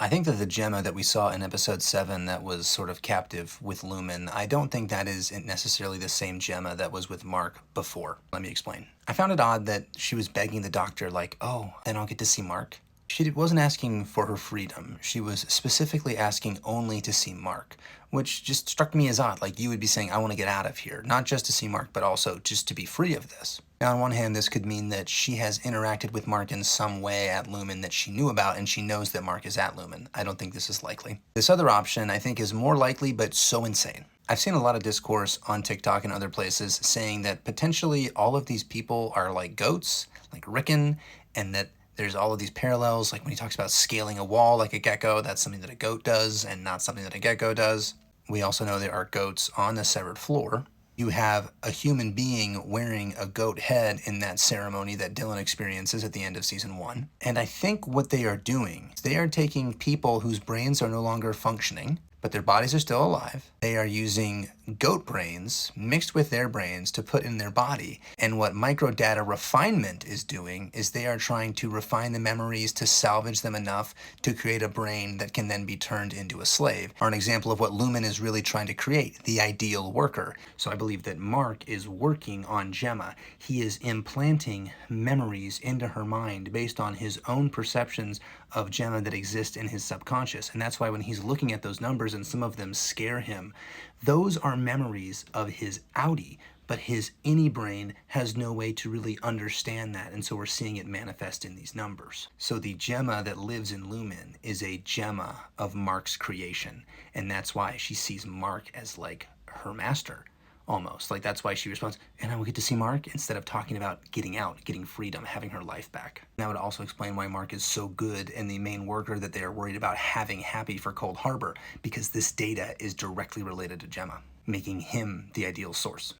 I think that the Gemma that we saw in episode 7 that was sort of captive with Lumen, I don't think that is necessarily the same Gemma that was with Mark before. Let me explain. I found it odd that she was begging the doctor, like, oh, then I'll get to see Mark. She wasn't asking for her freedom. She was specifically asking only to see Mark, which just struck me as odd. Like, you would be saying, I want to get out of here, not just to see Mark, but also just to be free of this. Now, on one hand, this could mean that she has interacted with Mark in some way at Lumen that she knew about, and she knows that Mark is at Lumen. I don't think this is likely. This other option, I think, is more likely, but so insane. I've seen a lot of discourse on TikTok and other places saying that potentially all of these people are like goats, like Rickon, and that there's all of these parallels, like when he talks about scaling a wall like a gecko, that's something that a goat does and not something that a gecko does. We also know there are goats on the severed floor. You have a human being wearing a goat head in that ceremony that Dylan experiences at the end of season 1. And I think what they are doing is they are taking people whose brains are no longer functioning, but their bodies are still alive. They are using goat brains mixed with their brains to put in their body. And what microdata refinement is doing is they are trying to refine the memories to salvage them enough to create a brain that can then be turned into a slave. Or an example of what Lumen is really trying to create, the ideal worker. So I believe that Mark is working on Gemma. He is implanting memories into her mind based on his own perceptions of Gemma that exist in his subconscious. And that's why when he's looking at those numbers and some of them scare him, those are memories of his outie, but his innie brain has no way to really understand that, and so we're seeing it manifest in these numbers. So the Gemma that lives in Lumen is a Gemma of Mark's creation, and that's why she sees Mark as like her master, almost. Like that's why she responds, and I will get to see Mark, instead of talking about getting out, getting freedom, having her life back. That would also explain why Mark is so good and the main worker that they are worried about having happy for Cold Harbor, because this data is directly related to Gemma, making him the ideal source.